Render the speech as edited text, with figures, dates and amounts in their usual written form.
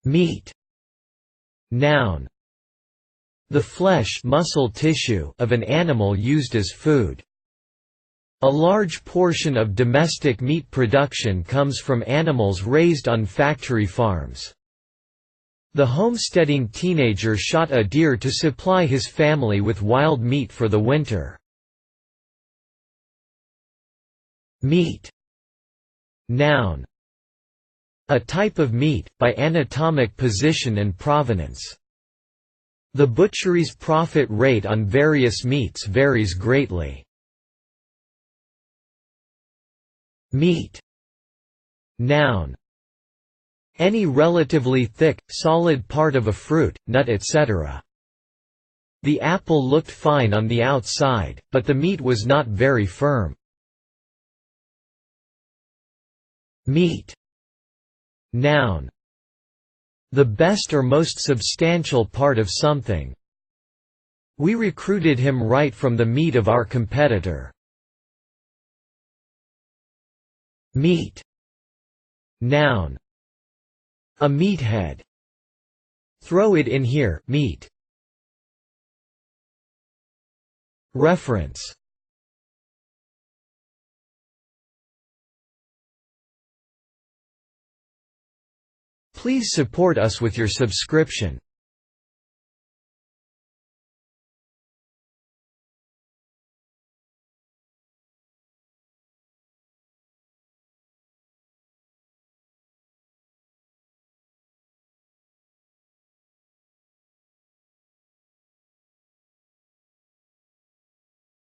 Meat. Noun. The flesh, muscle tissue of an animal used as food. A large portion of domestic meat production comes from animals raised on factory farms. The homesteading teenager shot a deer to supply his family with wild meat for the winter. Meat. Noun. A type of meat, by anatomic position and provenance. The butchery's profit rate on various meats varies greatly. Meat. Noun. Any relatively thick, solid part of a fruit, nut etc. The apple looked fine on the outside, but the meat was not very firm. Meat. Noun. The best or most substantial part of something. We recruited him right from the meat of our competitor. Meat. Noun. A meathead. Throw it in here, meat. Reference. Please support us with your subscription.